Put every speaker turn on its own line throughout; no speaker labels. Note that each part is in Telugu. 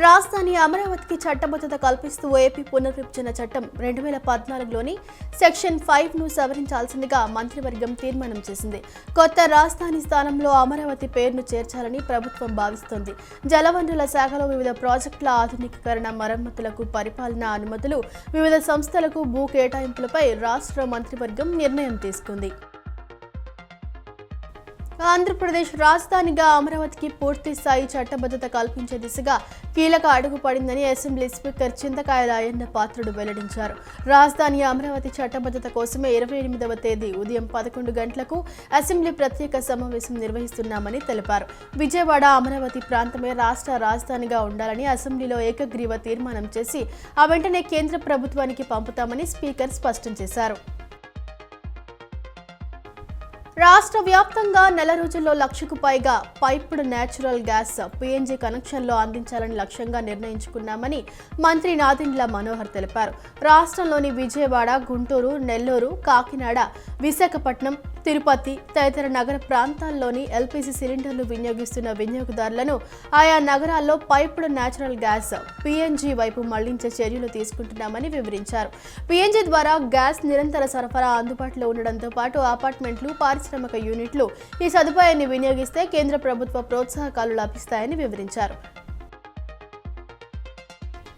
రాజధాని అమరావతికి చట్టబద్ధత కల్పిస్తూ ఏపీ పునర్విభజన చట్టం 2014లోని సెక్షన్ 5ను సవరించాల్సిందిగా మంత్రివర్గం తీర్మానం చేసింది. కొత్త రాజధాని స్థానంలో అమరావతి పేరును చేర్చాలని ప్రభుత్వం భావిస్తోంది. జలవనరుల శాఖలో వివిధ ప్రాజెక్టుల ఆధునికీకరణ, మరమ్మతులకు పరిపాలనా అనుమతులు, వివిధ సంస్థలకు భూ కేటాయింపులపై రాష్ట్ర మంత్రివర్గం నిర్ణయం తీసుకుంది. ఆంధ్రప్రదేశ్ రాజధానిగా అమరావతికి పూర్తి స్థాయి చట్టబద్ధత కల్పించే దిశగా కీలక అడుగు పడిందని అసెంబ్లీ స్పీకర్ చింతకాయల అయ్యన్న పాత్రుడు వెల్లడించారు. రాజధాని అమరావతి చట్టబద్ధత కోసమే 28వ తేదీ ఉదయం 11 గంటలకు అసెంబ్లీ ప్రత్యేక సమావేశం నిర్వహిస్తున్నామని తెలిపారు. విజయవాడ, అమరావతి ప్రాంతమే రాష్ట్ర రాజధానిగా ఉండాలని అసెంబ్లీలో ఏకగ్రీవ తీర్మానం చేసి ఆ వెంటనే కేంద్ర ప్రభుత్వానికి పంపుతామని స్పీకర్ స్పష్టం చేశారు. రాష్ట్ర వ్యాప్తంగా నెల రోజుల్లో 1,00,000కు పైగా పైప్డ్ నేచురల్ గ్యాస్ పీఎన్జీ కనెక్షన్లో అందించాలని లక్ష్యంగా నిర్ణయించుకున్నామని మంత్రి నాదెండ్ల మనోహర్ తెలిపారు. రాష్ట్రంలోని విజయవాడ, గుంటూరు, నెల్లూరు, కాకినాడ, విశాఖపట్నం, తిరుపతి తదితర నగర ప్రాంతాల్లోని ఎల్పీజీ సిలిండర్లు వినియోగిస్తున్న వినియోగదారులను ఆయా నగరాల్లో పైప్డ్ నేచురల్ గ్యాస్ పీఎన్జీ వైపు మళ్లించే చర్యలు తీసుకుంటున్నామని వివరించారు. పీఎన్జీ ద్వారా గ్యాస్ నిరంతర సరఫరా అందుబాటులో ఉండడంతో పాటు అపార్ట్మెంట్లు, పారిశ్రామిక యూనిట్లు ఈ సదుపాయాన్ని వినియోగిస్తే కేంద్ర ప్రభుత్వ ప్రోత్సాహకాలు లభిస్తాయని వివరించారు.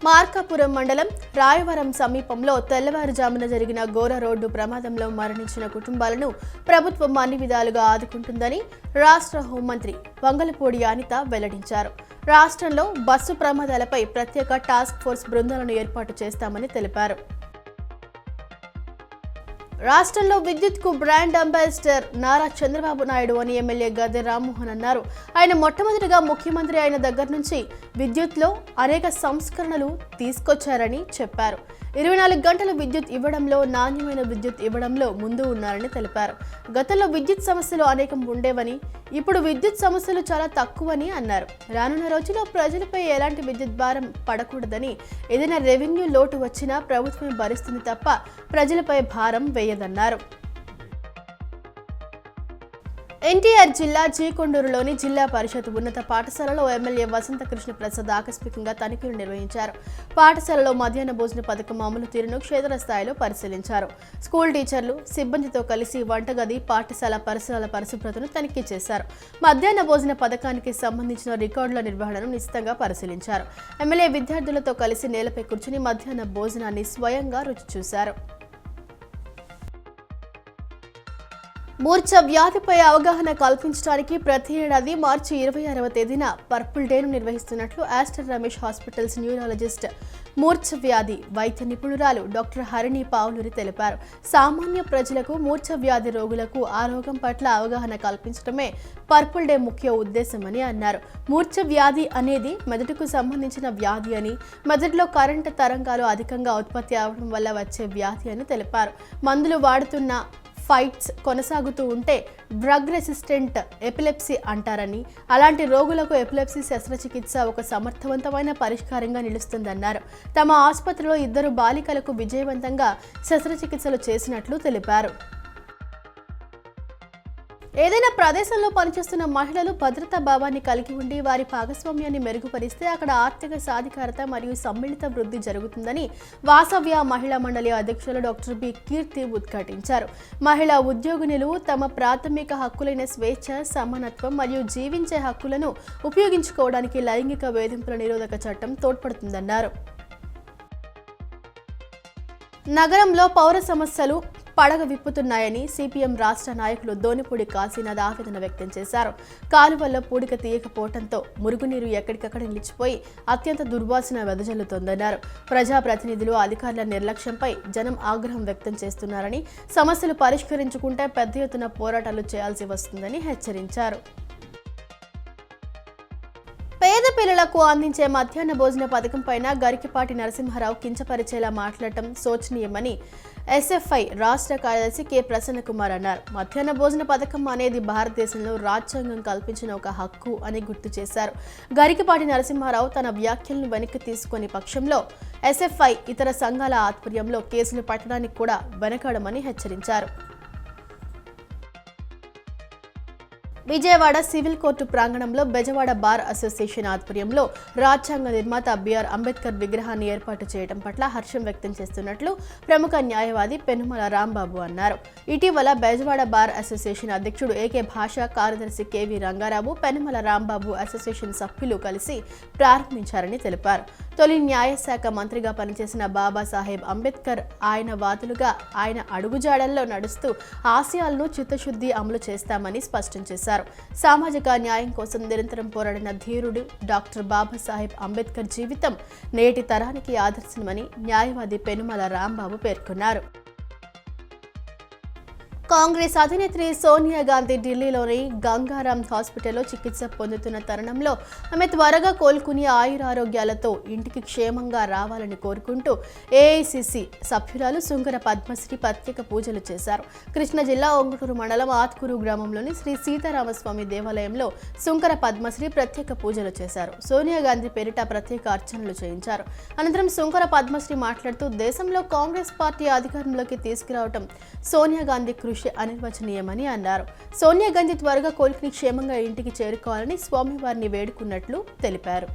మార్కాపురం మండలం రాయవరం సమీపంలో తెల్లవారుజామున జరిగిన ఘోర రోడ్డు ప్రమాదంలో మరణించిన కుటుంబాలను ప్రభుత్వం అన్ని విధాలుగా ఆదుకుంటుందని రాష్ట్ర హోంమంత్రి వంగలపూడి అనిత వెల్లడించారు. రాష్ట్రంలో బస్సు ప్రమాదాలపై ప్రత్యేక టాస్క్ ఫోర్స్ బృందాలను ఏర్పాటు చేస్తామని తెలిపారు. రాష్ట్రంలో విద్యుత్కు బ్రాండ్ అంబాసిడర్ నారా చంద్రబాబు నాయుడు అని ఎమ్మెల్యే గద్దె రామ్మోహన్ అన్నారు. ఆయన మొట్టమొదటిగా ముఖ్యమంత్రి అయిన దగ్గర నుంచి విద్యుత్లో అనేక సంస్కరణలు తీసుకొచ్చారని చెప్పారు. 24 గంటలు విద్యుత్ ఇవ్వడంలో, నాణ్యమైన విద్యుత్ ఇవ్వడంలో ముందు ఉన్నారని తెలిపారు. గతంలో విద్యుత్ సమస్యలు అనేకం ఉండేవని, ఇప్పుడు విద్యుత్ సమస్యలు చాలా తక్కువని అన్నారు. రానున్న రోజుల్లో ప్రజలపై ఎలాంటి విద్యుత్ భారం పడకూడదని, ఏదైనా రెవెన్యూ లోటు వచ్చినా ప్రభుత్వమే భరిస్తుంది తప్ప ప్రజలపై భారం వేయదన్నారు. ఎన్టీఆర్ జిల్లా జీకొండూరులోని జిల్లా పరిషత్ ఉన్నత పాఠశాలలో ఎమ్మెల్యే వసంత కృష్ణ ప్రసాద్ ఆకస్మికంగా తనిఖీలు నిర్వహించారు. పాఠశాలలో మధ్యాహ్న భోజన పథకం అమలు తీరును క్షేత్రస్థాయిలో పరిశీలించారు. స్కూల్ టీచర్లు, సిబ్బందితో కలిసి వంటగది, పాఠశాల పరిసరాల పరిశుభ్రతను తనిఖీ చేశారు. మధ్యాహ్న భోజన పథకానికి సంబంధించిన రికార్డుల నిర్వహణను నిశితంగా పరిశీలించారు. ఎమ్మెల్యే విద్యార్థులతో కలిసి నేలపై కూర్చుని మధ్యాహ్న భోజనాన్ని స్వయంగా రుచి చూశారు. మూర్ఛ వ్యాధిపై అవగాహన కల్పించడానికి ప్రతి ఏడాది మార్చి 26వ తేదీన పర్పుల్ డేను నిర్వహిస్తున్నట్లు ఆస్టర్ రమేష్ హాస్పిటల్స్ న్యూరాలజిస్ట్, మూర్ఛ వ్యాధి వైద్య నిపుణురాలు డాక్టర్ హరిణి పావులూరి తెలిపారు. సామాన్య ప్రజలకు, మూర్ఛ వ్యాధి రోగులకు ఆ రోగం పట్ల అవగాహన కల్పించడమే పర్పుల్ డే ముఖ్య ఉద్దేశమని అన్నారు. మూర్ఛ వ్యాధి అనేది మెదడుకు సంబంధించిన వ్యాధి అని, మెదడులో కరెంటు తరంగాలు అధికంగా ఉత్పత్తి అవడం వల్ల వచ్చే వ్యాధి అని తెలిపారు. మందులు వాడుతున్న ఫైట్స్ కొనసాగుతూ ఉంటే డ్రగ్ రెసిస్టెంట్ ఎపిలెప్సీ అంటారని, అలాంటి రోగులకు ఎపిలెప్సీ శస్త్రచికిత్స ఒక సమర్థవంతమైన పరిష్కారంగా నిలుస్తుందన్నారు. తమ ఆసుపత్రిలో 2 బాలికలకు విజయవంతంగా శస్త్రచికిత్సలు చేసినట్లు తెలిపారు. ఏదైనా ప్రదేశంలో పనిచేస్తున్న మహిళలు భద్రతా భావాన్ని కలిగి ఉండి వారి భాగస్వామ్యాన్ని మెరుగుపరిస్తే అక్కడ ఆర్థిక సాధికారత మరియు సమ్మిళిత వృద్ధి జరుగుతుందని వాసవ్య మహిళా మండలి అధ్యక్షులు డాక్టర్ బి కీర్తి ఉద్ఘాటించారు. మహిళా ఉద్యోగినులు తమ ప్రాథమిక హక్కులైన స్వేచ్ఛ, సమానత్వం మరియు జీవించే హక్కులను ఉపయోగించుకోవడానికి లైంగిక వేధింపుల నిరోధక చట్టం తోడ్పడుతుందన్నారు. నగరంలో పౌర సమస్యలు పడగ విప్పుతున్నాయని సిపిఎం రాష్ట్ర నాయకులు దోనిపూడి కాశీనాథ్ ఆవేదన వ్యక్తం చేశారు. కాలువల్లో పూడిక తీయకపోవడంతో మురుగునీరు ఎక్కడికక్కడ నిలిచిపోయి అత్యంత దుర్వాసన వెదజల్లుతోందన్నారు. ప్రజాప్రతినిధులు, అధికారుల నిర్లక్ష్యంపై జనం ఆగ్రహం వ్యక్తం చేస్తున్నారని, సమస్యలు పరిష్కరించుకుంటే పెద్ద ఎత్తున పోరాటాలు చేయాల్సి వస్తుందని హెచ్చరించారు. పేద పిల్లలకు అందించే మధ్యాహ్న భోజన పథకం పైన గరికిపాటి నరసింహారావు కించపరిచేలా మాట్లాడటం శోచనీయమని ఎస్ఎఫ్ఐ రాష్ట్ర కార్యదర్శి కె ప్రసన్నకుమార్ అన్నారు. మధ్యాహ్న భోజన పథకం అనేది భారతదేశంలో రాజ్యాంగం కల్పించిన ఒక హక్కు అని గుర్తు చేశారు. గరికిపాటి నరసింహారావు తన వ్యాఖ్యలను వెనక్కి తీసుకునే పక్షంలో ఎస్ఎఫ్ఐ ఇతర సంఘాల ఆధ్వర్యంలో కేసులు పట్టడానికి కూడా వెనకాడమని హెచ్చరించారు. విజయవాడ సివిల్ కోర్టు ప్రాంగణంలో బెజవాడ బార్ అసోసియేషన్ ఆధ్వర్యంలో రాజ్యాంగ నిర్మాత బిఆర్ అంబేద్కర్ విగ్రహాన్ని ఏర్పాటు చేయడం పట్ల హర్షం వ్యక్తం చేస్తున్నట్లు ప్రముఖ న్యాయవాది పెనుమల రాంబాబు అన్నారు. ఇటీవల బెజవాడ బార్ అసోసియేషన్ అధ్యక్షుడు ఏకే భాష, కార్యదర్శి కెవి రంగారావు, పెనుమల రాంబాబు అసోసియేషన్ సభ్యులు కలిసి ప్రారంభించారని తెలిపారు. తొలి న్యాయశాఖ మంత్రిగా పనిచేసిన బాబాసాహెబ్ అంబేద్కర్ ఆయన వాదులుగా ఆయన అడుగుజాడల్లో నడుస్తూ ఆశయాలను చిత్తశుద్ధి అమలు చేస్తామని స్పష్టం చేశారు. సామాజిక న్యాయం కోసం నిరంతరం పోరాడిన ధీరుడు డాక్టర్ బాబాసాహెబ్ అంబేద్కర్ జీవితం నేటి తరానికి ఆదర్శమని న్యాయవాది పెనుమల రాంబాబు పేర్కొన్నారు. కాంగ్రెస్ అధినేత్రి సోనియా గాంధీ ఢిల్లీలోని గంగారాం హాస్పిటల్లో చికిత్స పొందుతున్న తరుణంలో ఆమె త్వరగా కోలుకుని ఆయురారోగ్యాలతో ఇంటికి క్షేమంగా రావాలని కోరుకుంటూ ఏఐసిసి సభ్యురాలు సుంకర పద్మశ్రీ ప్రత్యేక పూజలు చేశారు. కృష్ణా జిల్లా ఒంగుటూరు మండలం ఆత్కూరు గ్రామంలోని శ్రీ సీతారామస్వామి దేవాలయంలో సుంకర పద్మశ్రీ ప్రత్యేక పూజలు చేశారు. సోనియా గాంధీ పేరిట ప్రత్యేక అర్చనలు చేయించారు. అనంతరం సుంకర పద్మశ్రీ మాట్లాడుతూ దేశంలో కాంగ్రెస్ పార్టీ అధికారంలోకి తీసుకురావడం సోనియా గాంధీ కృషి అనిర్వచనీయమని అన్నారు. సోనియా గాంధీ త్వరగా కోలుకుని క్షేమంగా ఇంటికి చేరుకోవాలని స్వామివారిని వేడుకున్నట్లు తెలిపారు.